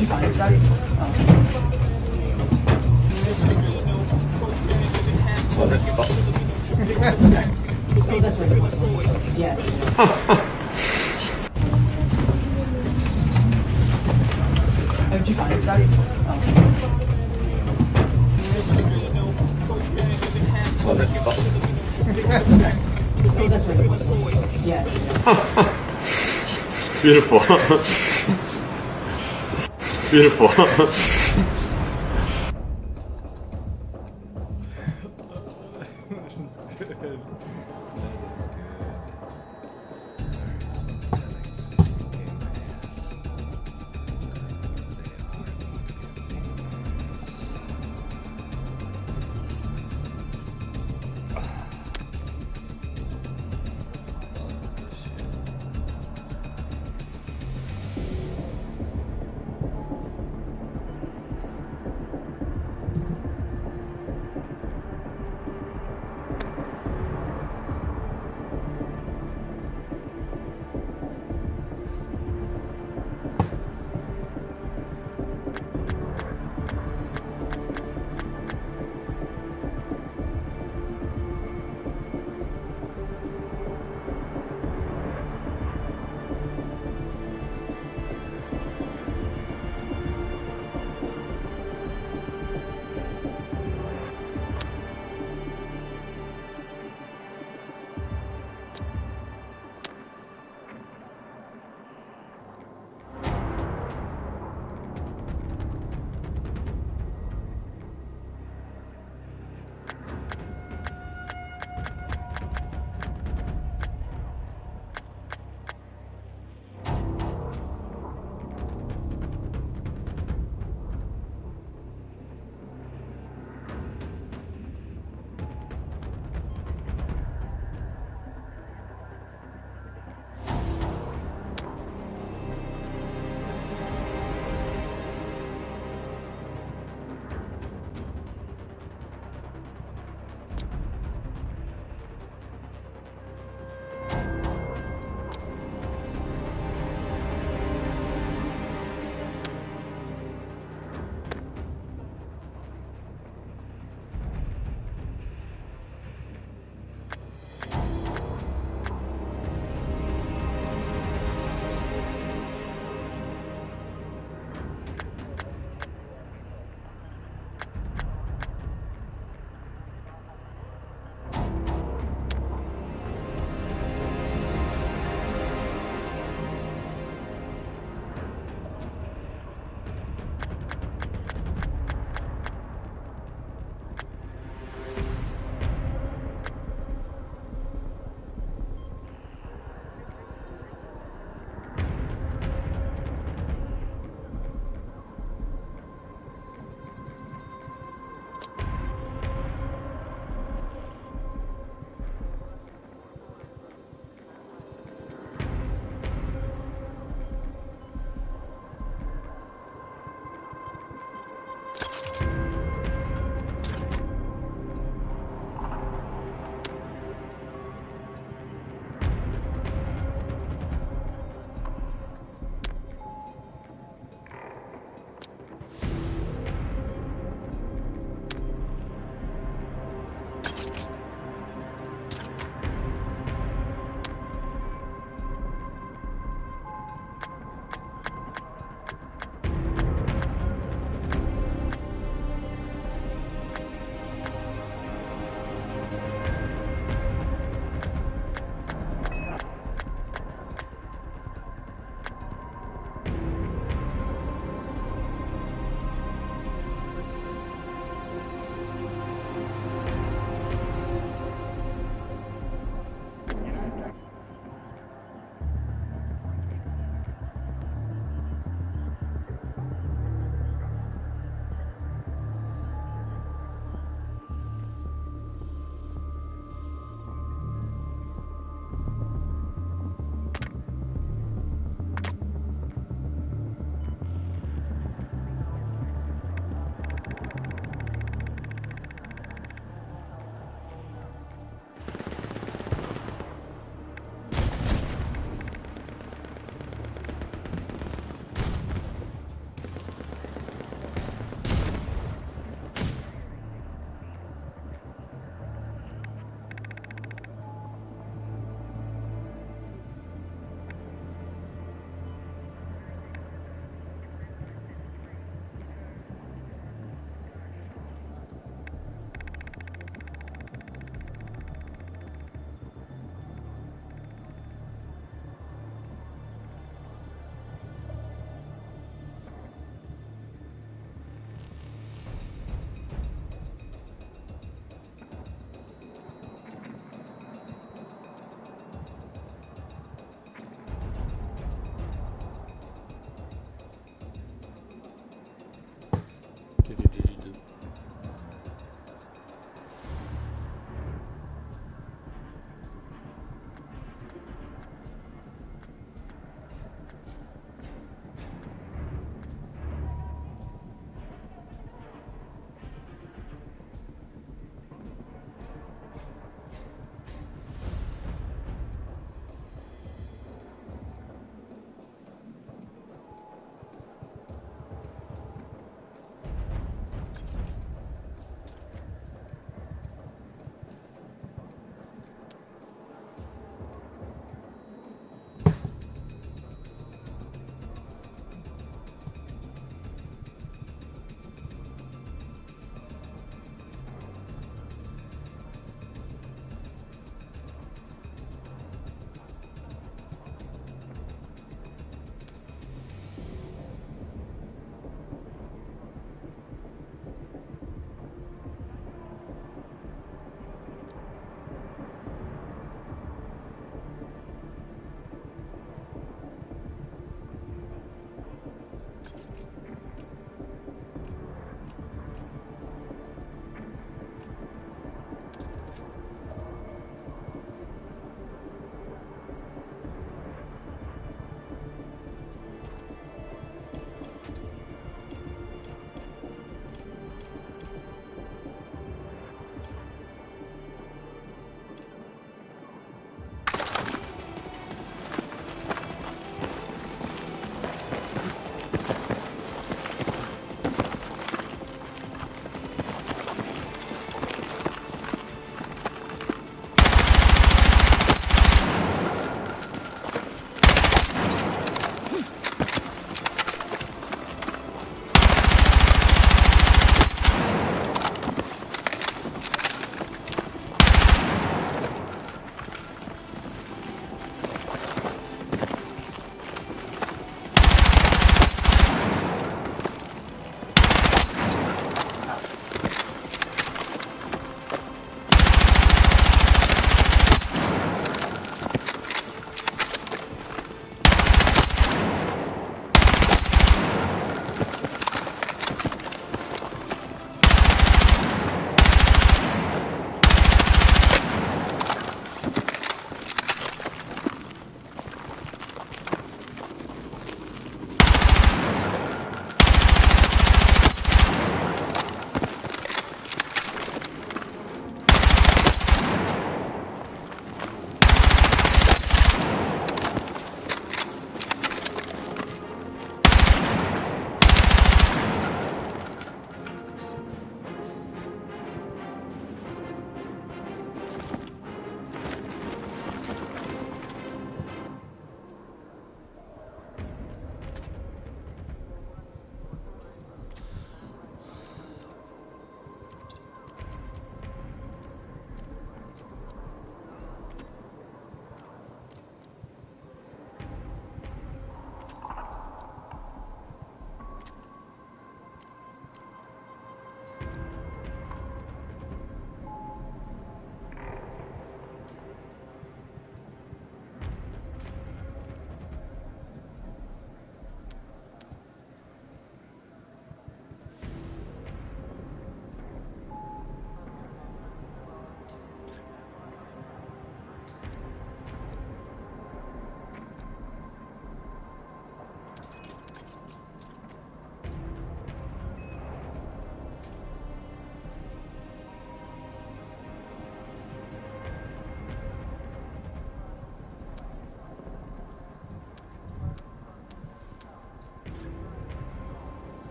去房间家里坐。我的地方。都在说什么？姐。去房间家里坐。我的地方。都在说什么？姐。Beautiful. Beautiful.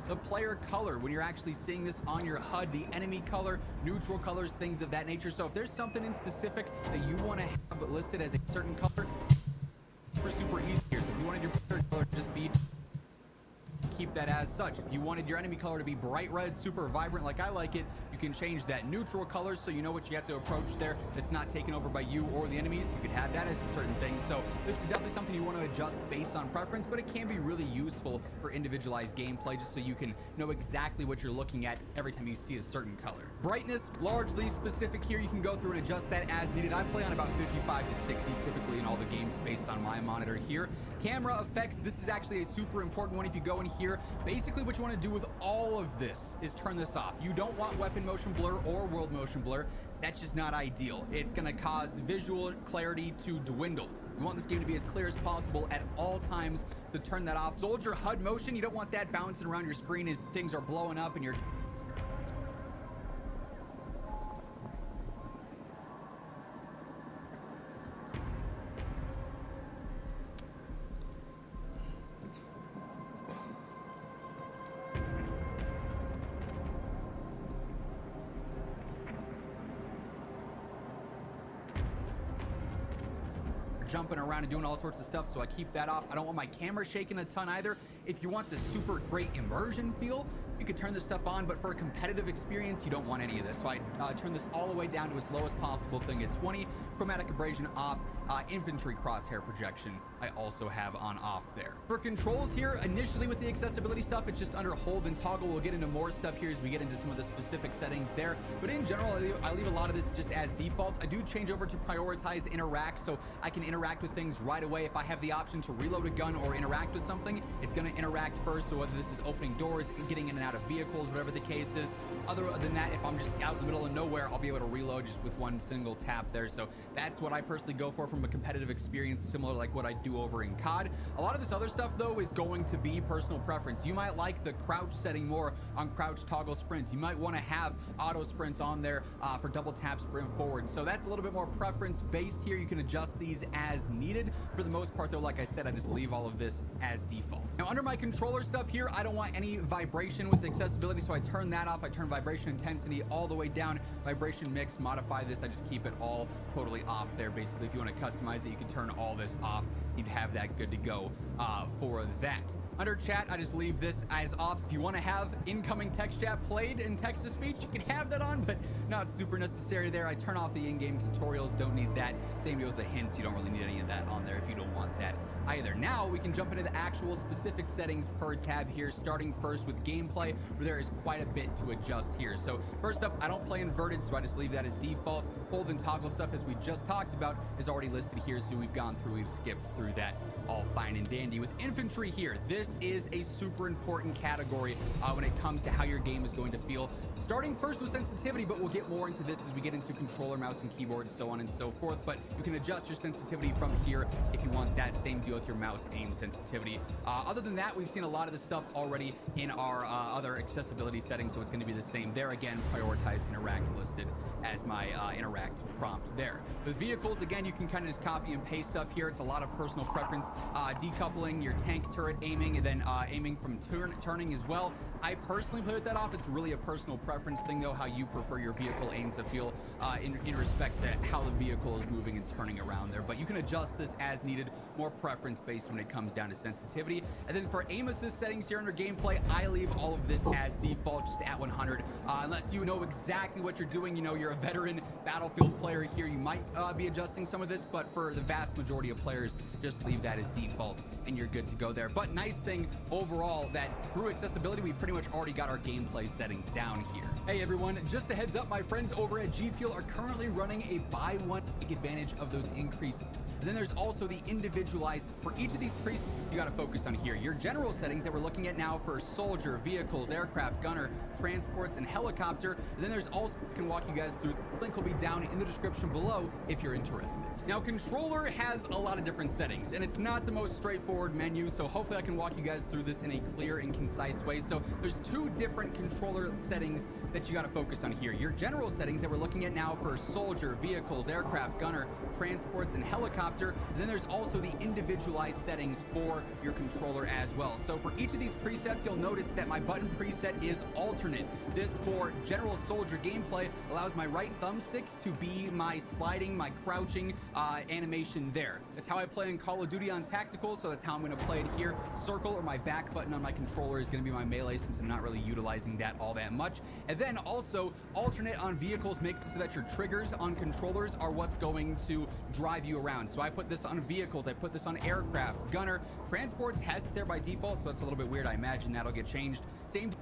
the player color when you're actually seeing this on your HUD, the enemy color, neutral colors, things of that nature. So if there's something in specific that you want to have listed as a certain color, super easy here. So if you wanted your player color to just be, keep that as such. If you wanted your enemy color to be bright red, super vibrant like I like it, you can change that neutral colors so you know what you have to approach there that's not taken over by you or the enemies. You could have that as a certain thing. So this is definitely something you want to adjust based on preference, but it can be really useful for individualized gameplay just so you can know exactly what you're looking at every time you see a certain color. Brightness, largely specific here. You can go through and adjust that as needed. I play on about 55 to 60 typically in all the games based on my monitor here. Camera effects, this is actually a super important one. If you go in here, basically what you want to do with all of this is turn this off. You don't want weapon motion blur or world motion blur. That's just not ideal. It's going to cause visual clarity to dwindle. We want this game to be as clear as possible at all times. To turn that off. Soldier HUD motion, you don't want that bouncing around your screen as things are blowing up and you're jumping around and doing all sorts of stuff, so I keep that off. I don't want my camera shaking a ton either. If you want the super great immersion feel, you could turn this stuff on, but for a competitive experience, you don't want any of this. So I turn this all the way down to its lowest possible thing at 20. Chromatic abrasion off. Infantry crosshair projection I also have on off there. For controls here, initially with the accessibility stuff, it's just under hold and toggle. We'll get into more stuff here as we get into some of the specific settings there. But in general, I leave a lot of this just as default. I do change over to prioritize interact, so I can interact with things right away. If I have the option to reload a gun or interact with something, it's going to interact first. So whether this is opening doors, getting in and out of vehicles, whatever the case is. Other than that, if I'm just out in the middle of nowhere, I'll be able to reload just with one single tap there. So that's what I personally go for from a competitive experience, similar like what I do over in COD. A lot of this other stuff though is going to be personal preference. You might like the crouch setting more on crouch toggle sprints. You might want to have auto sprints on there for double tap sprint forward. So that's a little bit more preference based here. You can adjust these as needed. For the most part though, like I said, I just leave all of this as default. Now under my controller stuff here, I don't want any vibration with accessibility, so I turn that off. I turn vibration intensity all the way down. Vibration mix, modify this. I just keep it all totally off there. Basically, if you want to customize it, you can turn all this off. You'd have that good to go for that. Under chat, I just leave this as off. If you want to have incoming text chat played in text-to-speech, you can have that on, but not super necessary there. I turn off the in-game tutorials, don't need that. Same deal with the hints, you don't really need any of that on there if you don't want that either. Now we can jump into the actual specific settings per tab here, starting first with gameplay, where there is quite a bit to adjust here. So first up, I don't play inverted, so I just leave that as default. Hold and toggle stuff, as we just talked about, is already listed here, so we've gone through, we've skipped through that all fine and dandy. With infantry here, this is a super important category when it comes to how your game is going to feel. Starting first with sensitivity, but we'll get more into this as we get into controller, mouse, and keyboard, so on and so forth. But you can adjust your sensitivity from here if you want that same deal with your mouse aim sensitivity. Other than that, we've seen a lot of this stuff already in our other accessibility settings, so it's going to be the same there. Again, prioritize interact listed as my interact prompt there. With vehicles, again, you can kind of just copy and paste stuff here. It's a lot of personal preference. Decoupling your tank turret aiming, and then aiming from turning as well. I personally put that off. It's really a personal preference thing though, how you prefer your vehicle aim to feel in respect to how the vehicle is moving and turning around there. But you can adjust this as needed, more preference based when it comes down to sensitivity. And then for aim assist settings here under gameplay, I leave all of this as default, just at 100. Unless you know exactly what you're doing, you know you're a veteran Battlefield player here, you might be adjusting some of this, but for the vast majority of players, just leave that as default and you're good to go there. But nice thing overall that through accessibility, we've pretty much already got our gameplay settings down here. Hey everyone, just a heads up, my friends over at G Fuel are currently running a buy one, take advantage of those increases. And then there's also the individualized. For each of these presets, you got to focus on here. Your general settings that we're looking at now for soldier, vehicles, aircraft, gunner, transports, and helicopter. And then there's also, I can walk you guys through. The link will be down in the description below if you're interested. Now, controller has a lot of different settings, and it's not the most straightforward menu, so hopefully I can walk you guys through this in a clear and concise way. So there's two different controller settings that you got to focus on here. Your general settings that we're looking at now for soldier, vehicles, aircraft, gunner, transports, and helicopter. And then there's also the individualized settings for your controller as well. So for each of these presets, you'll notice that my button preset is alternate. This for general soldier gameplay allows my right thumbstick to be my sliding, my crouching animation there. That's how I play in Call of Duty on tactical, so that's how I'm going to play it here. Circle or my back button on my controller is going to be my melee, since I'm not really utilizing that all that much. And then also alternate on vehicles makes it so that your triggers on controllers are what's going to drive you around. So I put this on vehicles, I put this on aircraft, gunner, transports has it there by default, so it's a little bit weird. I imagine that'll get changed. Same.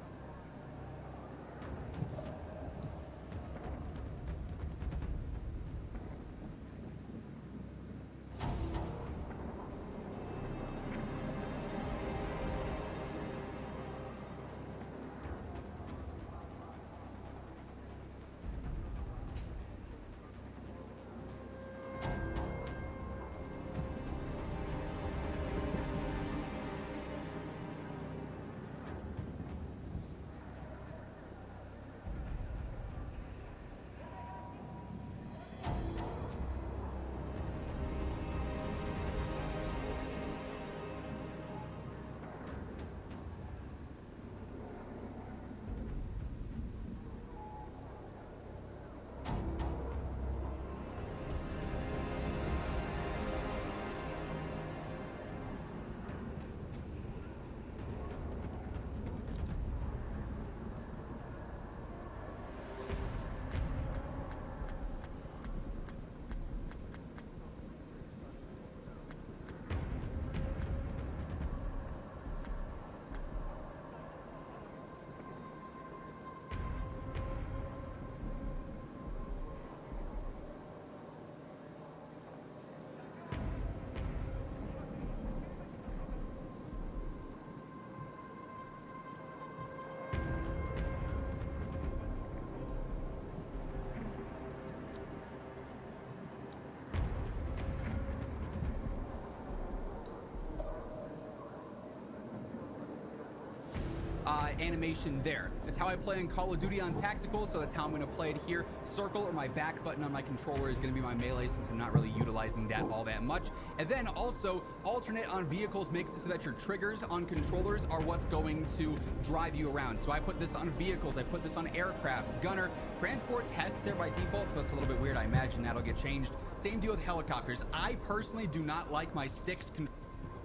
Animation there. That's how I play in Call of Duty on tactical, so that's how I'm going to play it here. Circle or my back button on my controller is going to be my melee, since I'm not really utilizing that all that much. And then also alternate on vehicles makes it so that your triggers on controllers are what's going to drive you around. So I put this on vehicles, I put this on aircraft, gunner, transports has it there by default, so it's a little bit weird. I imagine that'll get changed. Same deal with helicopters. I personally do not like my sticks.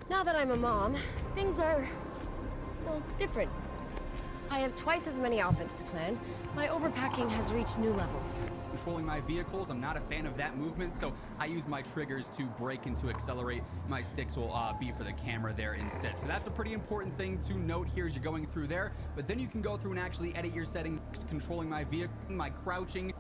Now that I'm a mom, things are, well, different. I have twice as many outfits to plan. My overpacking has reached new levels. Controlling my vehicles, I'm not a fan of that movement, so I use my triggers to brake and to accelerate. My sticks will be for the camera there instead. So that's a pretty important thing to note here as you're going through there. But then you can go through and actually edit your settings. Controlling my vehicle, my crouching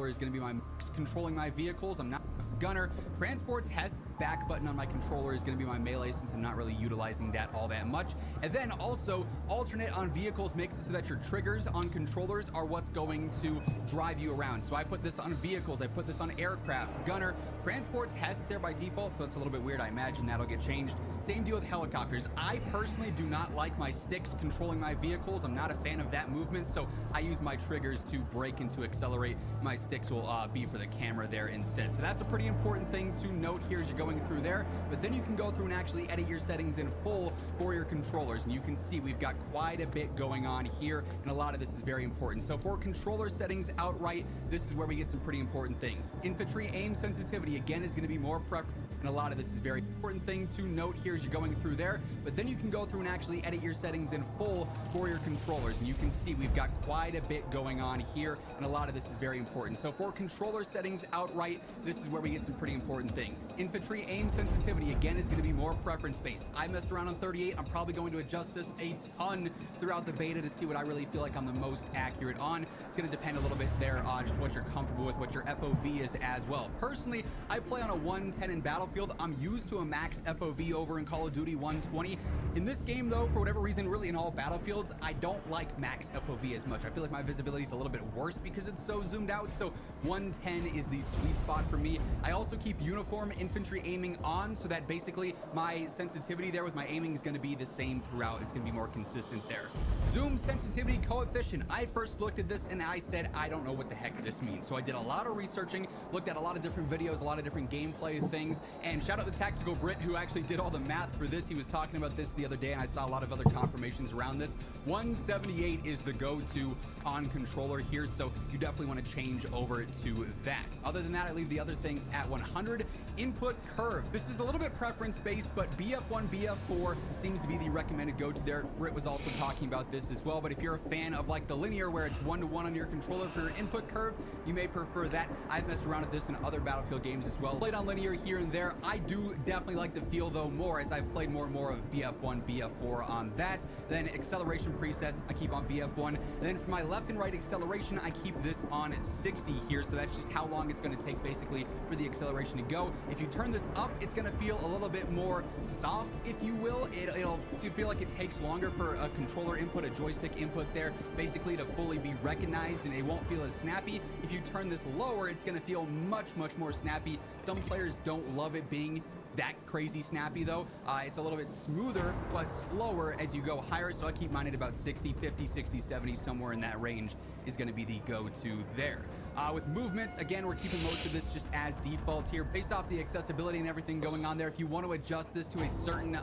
is going to be my controlling my vehicles. I'm not gunner. Transports has back button on my controller is going to be my melee, since I'm not really utilizing that all that much. And then also alternate on vehicles makes it so that your triggers on controllers are what's going to drive you around. So I put this on vehicles, I put this on aircraft, gunner, transports has it there by default, so it's a little bit weird. I imagine that'll get changed. Same deal with helicopters. I personally do not like my sticks controlling my vehicles. I'm not a fan of that movement, so I use my triggers to brake and to accelerate. My sticks will be for the camera there instead. So that's a pretty important thing to note here as you're going through there. But then you can go through and actually edit your settings in full for your controllers, and you can see we've got quite a bit going on here, and a lot of this is very important. So for controller settings outright, this is where we get some pretty important things. Infantry aim sensitivity again is going to be more preferred, and a lot of this is very important thing to note here as you're going through there. But then you can go through and actually edit your settings in full for your controllers, and you can see we've got quite a bit going on here, and a lot of this is very important. So for controller settings outright, this is where we get some pretty important things. Infantry aim sensitivity again is going to be more preference based. I messed around on 38. I'm probably going to adjust this a ton throughout the beta to see what I really feel like I'm the most accurate on. It's going to depend a little bit there on just what you're comfortable with, what your FOV is as well. Personally, I play on a 110 in Battlefield. I'm used to a max FOV over in Call of Duty 120. In this game though, for whatever reason, really in all Battlefields, I don't like max FOV as much. I feel like my visibility is a little bit worse because it's so zoomed out. So 110 is the sweet spot for me. I also keep uniform infantry aiming on, so that basically my sensitivity there with my aiming is going to be the same throughout. It's going to be more consistent there. Zoom sensitivity coefficient. I first looked at this and I said, I don't know what the heck this means. So I did a lot of researching, looked at a lot of different videos, a lot of different gameplay things, and shout out to Tactical Brit who actually did all the math for this. He was talking about this the other day and I saw a lot of other confirmations around this. 178 is the go-to on controller here, so you definitely want to change over to that. Other than that, I leave the other things at 100. Input curve. This is a little bit preference based, but BF1, BF4 seems to be the recommended go-to there. Brit was also talking about this as well, but if you're a fan of like the linear where it's 1-to-1 on your controller for your input curve, you may prefer that. I've messed around with this in other Battlefield games as well. Played on linear here and there. I do definitely like the feel though more as I've played more and more of BF1, BF4 on that. Then acceleration presets, I keep on BF1. And then for my left and right acceleration, I keep this on 60 here. So that's just how long it's going to take basically for the acceleration to go. If you turn this up, it's going to feel a little bit more soft, if you will. It'll feel like it takes longer for a controller input, a joystick input there, basically to fully be recognized, and it won't feel as snappy. If you turn this lower, it's going to feel much more snappy. Some players don't love it being that crazy snappy though. It's a little bit smoother but slower as you go higher, so I keep mine at about 60, 50, 60, 70, somewhere in that range is going to be the go-to there. With movements, again, we're keeping most of this just as default here based off the accessibility and everything going on there. If you want to adjust this to a certain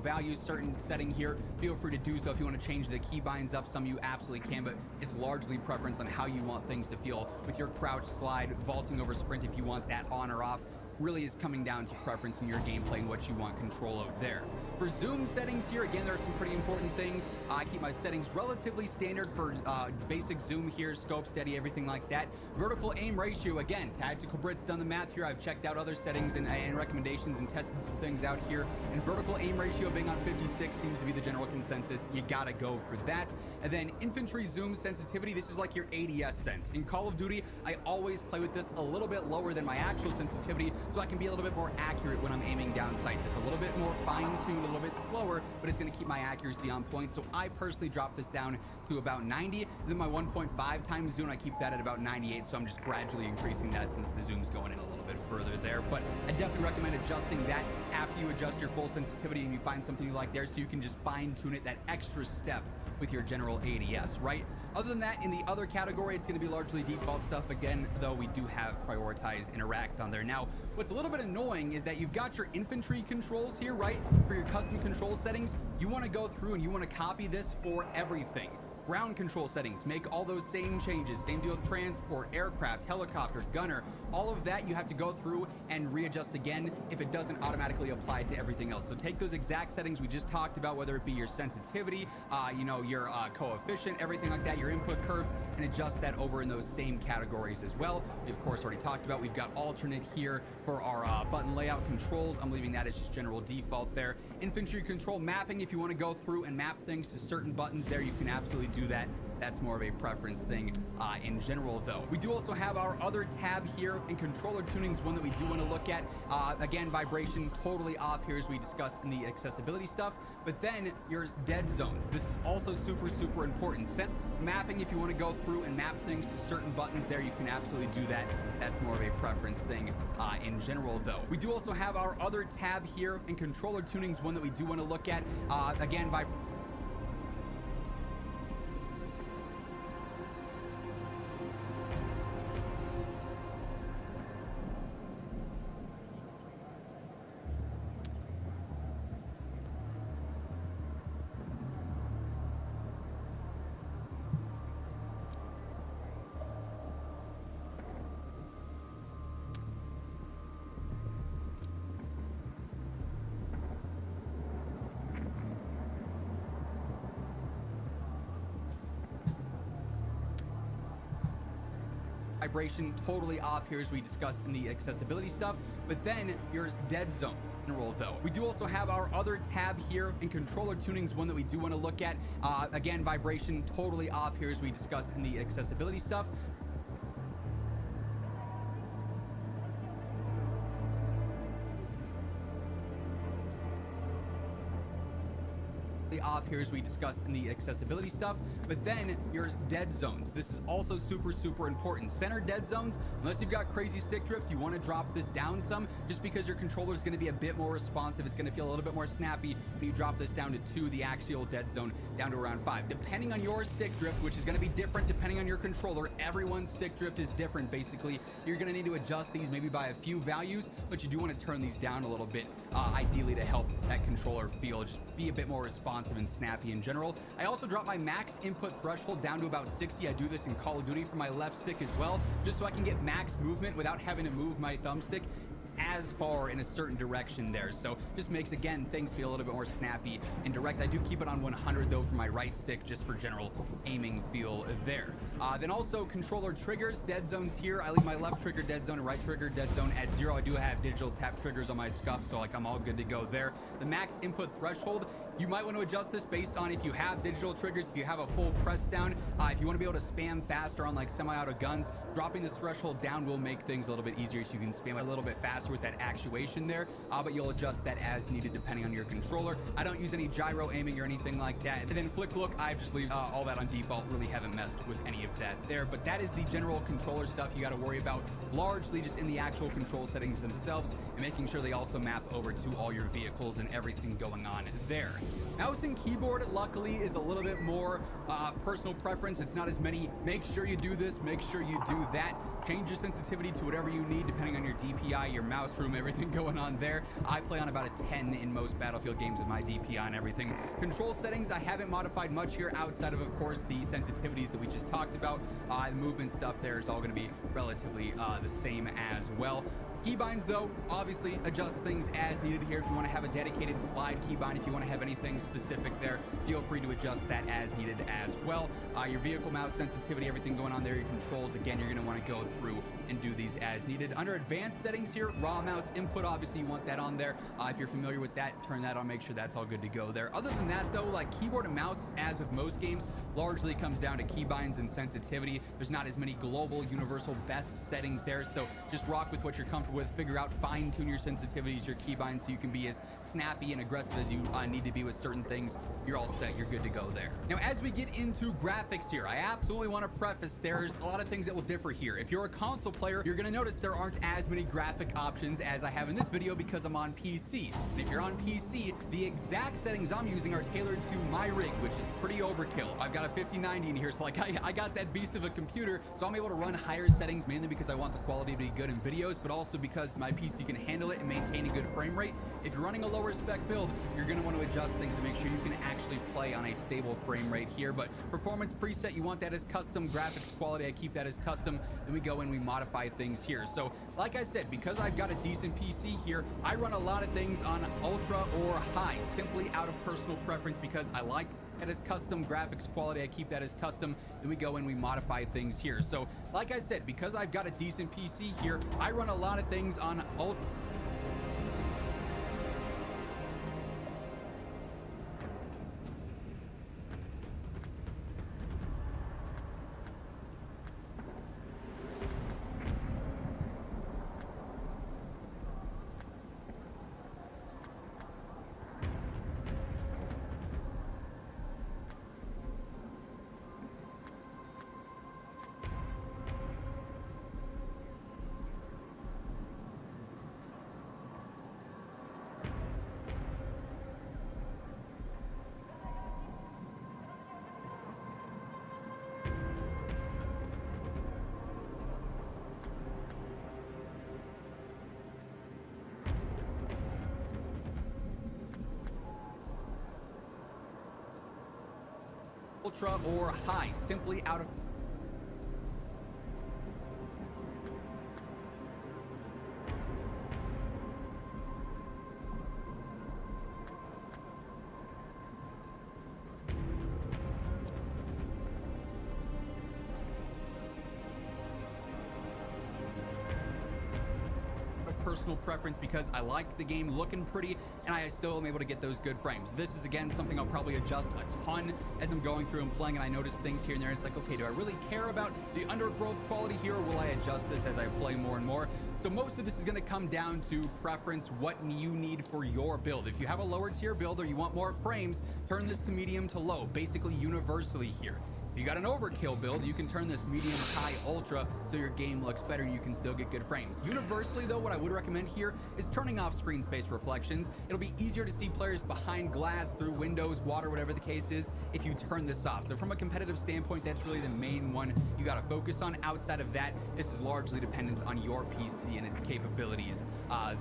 value, certain setting here, feel free to do so. If you want to change the keybinds up some, you absolutely can, but it's largely preference on how you want things to feel with your crouch, slide, vaulting over sprint, if you want that on or off. Really is coming down to preference in your gameplay and what you want control of there. For zoom settings here, again, there are some pretty important things. I keep my settings relatively standard for basic zoom here, scope, steady, everything like that. Vertical aim ratio, again, Tactical Brit's done the math here. I've checked out other settings and recommendations and tested some things out here. And vertical aim ratio being on 56 seems to be the general consensus. You gotta go for that. And then infantry zoom sensitivity, this is like your ADS sense. In Call of Duty, I always play with this a little bit lower than my actual sensitivity, so I can be a little bit more accurate when I'm aiming down sight. It's a little bit more fine-tuned, a little bit slower, but it's going to keep my accuracy on point. So I personally drop this down to about 90. Then my 1.5 times zoom, I keep that at about 98. So I'm just gradually increasing that since the zoom's going in a little bit further there. But I definitely recommend adjusting that after you adjust your full sensitivity and you find something you like there, so you can just fine-tune it that extra step with your general ADS, right? Other than that, in the other category, it's going to be largely default stuff again, though we do have prioritize interact on there. Now, what's a little bit annoying is that you've got your infantry controls here, right? For your custom control settings, you want to go through and you want to copy this for everything. Ground control settings, make all those same changes. Same deal with transport, aircraft, helicopter, gunner. All of that you have to go through and readjust again if it doesn't automatically apply to everything else. So take those exact settings we just talked about, whether it be your sensitivity, your coefficient, everything like that, your input curve, and adjust that over in those same categories as well. We of course already talked about, we've got alternate here for our button layout controls. I'm leaving that as just general default there. Infantry control mapping, if you want to go through and map things to certain buttons there, you can absolutely do that. That's more of a preference thing in general though. We do also have our other tab here, and controller tunings, one that we do want to look at. Again, vibration totally off here as we discussed in the accessibility stuff, but then your dead zones. This is also super important. Set mapping, if you want to go through and map things to certain buttons there, you can absolutely do that. That's more of a preference thing in general though. We do also have our other tab here, and controller tunings, one that we do want to look at. Again, vibration totally off here as we discussed in the accessibility stuff, but then your dead zone general though. We do also have our other tab here, and controller tunings, one that we do want to look at. Again, vibration totally off here as we discussed in the accessibility stuff. off here as we discussed in the accessibility stuff, but then your dead zones. This is also super important. Center dead zones, unless you've got crazy stick drift, you want to drop this down some, just because your controller is going to be a bit more responsive. It's going to feel a little bit more snappy when you drop this down to 2, the axial dead zone down to around 5. Depending on your stick drift, which is going to be different depending on your controller, everyone's stick drift is different basically. You're going to need to adjust these maybe by a few values, but you do want to turn these down a little bit, ideally to help that controller feel just be a bit more responsive and snappy in general. I also drop my max input threshold down to about 60. I do this in Call of Duty for my left stick as well, just so I can get max movement without having to move my thumbstick as far in a certain direction there. So just makes, again, things feel a little bit more snappy and direct. I do keep it on 100 though for my right stick, just for general aiming feel there. Then also controller triggers, dead zones here. I leave my left trigger dead zone and right trigger dead zone at 0. I do have digital tap triggers on my scuff, so like I'm all good to go there. The max input threshold, you might want to adjust this based on if you have digital triggers, if you have a full press down, if you want to be able to spam faster on like semi-auto guns, dropping this threshold down will make things a little bit easier so you can spam a little bit faster with that actuation there, but you'll adjust that as needed depending on your controller. I don't use any gyro aiming or anything like that. And then flick look, I just leave all that on default, really haven't messed with any of that there, but that is the general controller stuff you got to worry about, largely just in the actual control settings themselves, and making sure they also map over to all your vehicles and everything going on there. Mouse and keyboard, luckily, is a little bit more personal preference. It's not as many, make sure you do this, make sure you do that. Change your sensitivity to whatever you need, depending on your DPI, your mouse room, everything going on there. I play on about a 10 in most Battlefield games with my DPI and everything. Control settings, I haven't modified much here outside of course, the sensitivities that we just talked about. The movement stuff there is all going to be relatively the same as well. Keybinds, though, obviously adjust things as needed here. If you want to have a dedicated slide keybind, if you want to have anything specific there, feel free to adjust that as needed as well. Your vehicle mouse sensitivity, everything going on there, your controls, again, you're going to want to go through and do these as needed. Under advanced settings here, raw mouse input, obviously you want that on there. If you're familiar with that, turn that on, make sure that's all good to go there. Other than that, though, like keyboard and mouse, as with most games, largely comes down to keybinds and sensitivity. There's not as many global, universal best settings there, so just rock with what you're comfortable with. Figure out, fine-tune your sensitivities, your keybinds, so you can be as snappy and aggressive as you need to be with certain things. You're all set, you're good to go there. Now, as we get into graphics here, I absolutely want to preface there's a lot of things that will differ here. If you're a console player, you're going to notice there aren't as many graphic options as I have in this video because I'm on PC. And if you're on PC, the exact settings I'm using are tailored to my rig, which is pretty overkill. I've got a 5090 in here, so like I got that beast of a computer, so I'm able to run higher settings mainly because I want the quality to be good in videos, but also because my PC can handle it and maintain a good frame rate. If you're running a lower spec build, you're going to want to adjust things to make sure you can actually play on a stable frame rate here. But performance preset, you want that as custom. Graphics quality, I keep that as custom. Then we go in, we modify things here. So like I said, because I've got a decent PC here, I run a lot of things on ultra or high, simply out of personal preference because I like that as custom. Graphics quality, I keep that as custom. Then we go in, we modify things here. So like I said, because I've got a decent PC here, I run a lot of things on ultra. Ultra or high, simply out of personal preference because I like the game looking pretty and I still am able to get those good frames. This is again something I'll probably adjust a ton as I'm going through and playing, and I notice things here and there. It's like, okay, do I really care about the undergrowth quality here, or will I adjust this as I play more and more? So most of this is going to come down to preference, what you need for your build. If you have a lower tier build or you want more frames, turn this to medium to low, basically universally here. If you got an overkill build, you can turn this medium, high, ultra, so your game looks better and you can still get good frames. Universally though, what I would recommend here is turning off screen space reflections. It'll be easier to see players behind glass, through windows, water, whatever the case is, if you turn this off. So from a competitive standpoint, that's really the main one you gotta focus on. Outside of that, this is largely dependent on your PC and its capabilities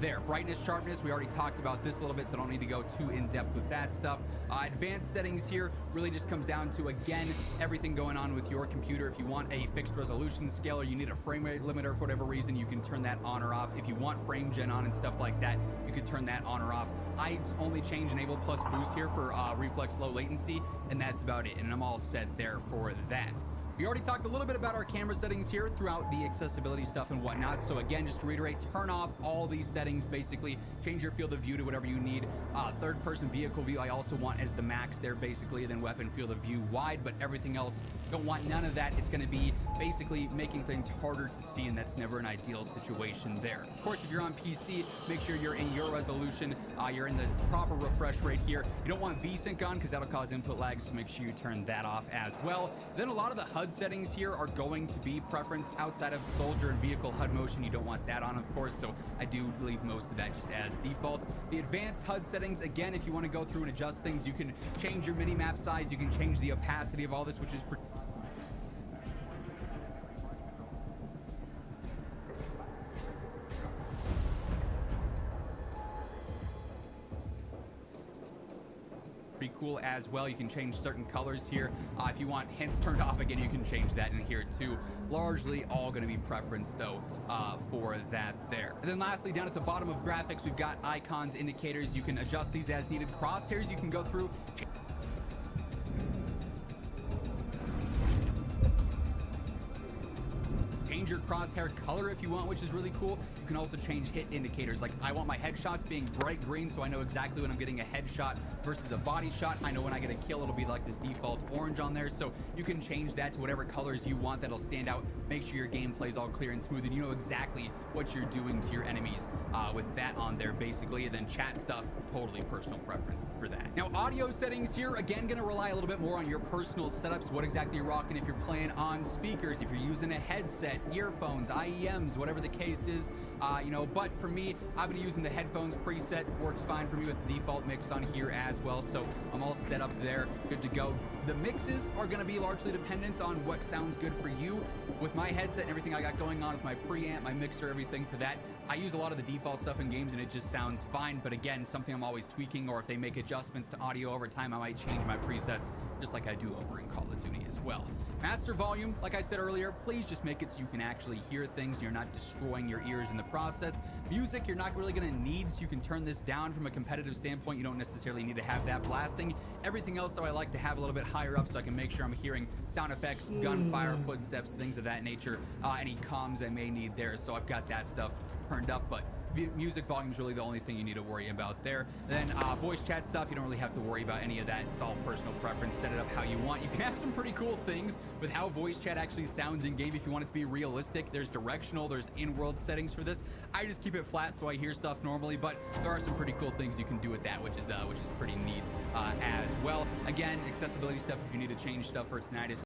there. Brightness, sharpness, we already talked about this a little bit, so I don't need to go too in-depth with that stuff. Advanced settings here really just comes down to, again, everything going on with your computer. If you want a fixed resolution scale or you need a frame rate limiter for whatever reason, you can turn that on or off. If you want frame gen on and stuff like that, you could turn that on or off. I only change enable plus boost here for reflex low latency, and that's about it, and I'm all set there for that. We already talked a little bit about our camera settings here throughout the accessibility stuff and whatnot. So again, just to reiterate, turn off all these settings, basically change your field of view to whatever you need. Third person vehicle view, I also want as the max there basically, and then weapon field of view wide, but everything else, don't want none of that. It's gonna be basically making things harder to see, and that's never an ideal situation there. Of course, if you're on PC, make sure you're in your resolution, you're in the proper refresh rate here. You don't want VSync on because that'll cause input lag, so make sure you turn that off as well. Then a lot of the HUD settings here are going to be preference outside of soldier and vehicle HUD motion. You don't want that on, of course, so I do leave most of that just as default. The advanced HUD settings, again, if you want to go through and adjust things, you can change your mini-map size, you can change the opacity of all this, which is pretty cool as well. You can change certain colors here. If you want hints turned off, again, you can change that in here too. Largely all going to be preference though for that there. And then lastly, down at the bottom of graphics, we've got icons, indicators. You can adjust these as needed. Crosshairs, you can go through. Change your crosshair color if you want, which is really cool. You can also change hit indicators. Like I want my headshots being bright green, so I know exactly when I'm getting a headshot versus a body shot. I know when I get a kill, it'll be like this default orange on there. So you can change that to whatever colors you want that'll stand out. Make sure your gameplay is all clear and smooth, and you know exactly what you're doing to your enemies with that on there, basically. And then chat stuff, totally personal preference for that. Now, audio settings here, again, gonna rely a little bit more on your personal setups, what exactly you're rocking. If you're playing on speakers, if you're using a headset, earphones, IEMs, whatever the case is, you know, but for me, I've been using the headphones preset, works fine for me with the default mix on here as well, so I'm all set up there, good to go. The mixes are going to be largely dependent on what sounds good for you. With my headset and everything I got going on with my preamp, my mixer, everything for that, I use a lot of the default stuff in games and it just sounds fine, but again, something I'm always tweaking, or if they make adjustments to audio over time, I might change my presets, just like I do over in Call of Duty as well. Master volume, like I said earlier, please just make it so you can actually hear things, you're not destroying your ears in the process. Music, you're not really gonna need, so you can turn this down from a competitive standpoint. You don't necessarily need to have that blasting. Everything else, though, I like to have a little bit higher up so I can make sure I'm hearing sound effects, gunfire, footsteps, things of that nature, any comms I may need there, so I've got that stuff turned up, but music volume is really the only thing you need to worry about there. Then voice chat stuff, you don't really have to worry about any of that. It's all personal preference. Set it up how you want. You can have some pretty cool things with how voice chat actually sounds in game if you want it to be realistic. There's directional, there's in-world settings for this. I just keep it flat so I hear stuff normally, but there are some pretty cool things you can do with that, which is pretty neat as well. Again, accessibility stuff, if you need to change stuff for tinnitus,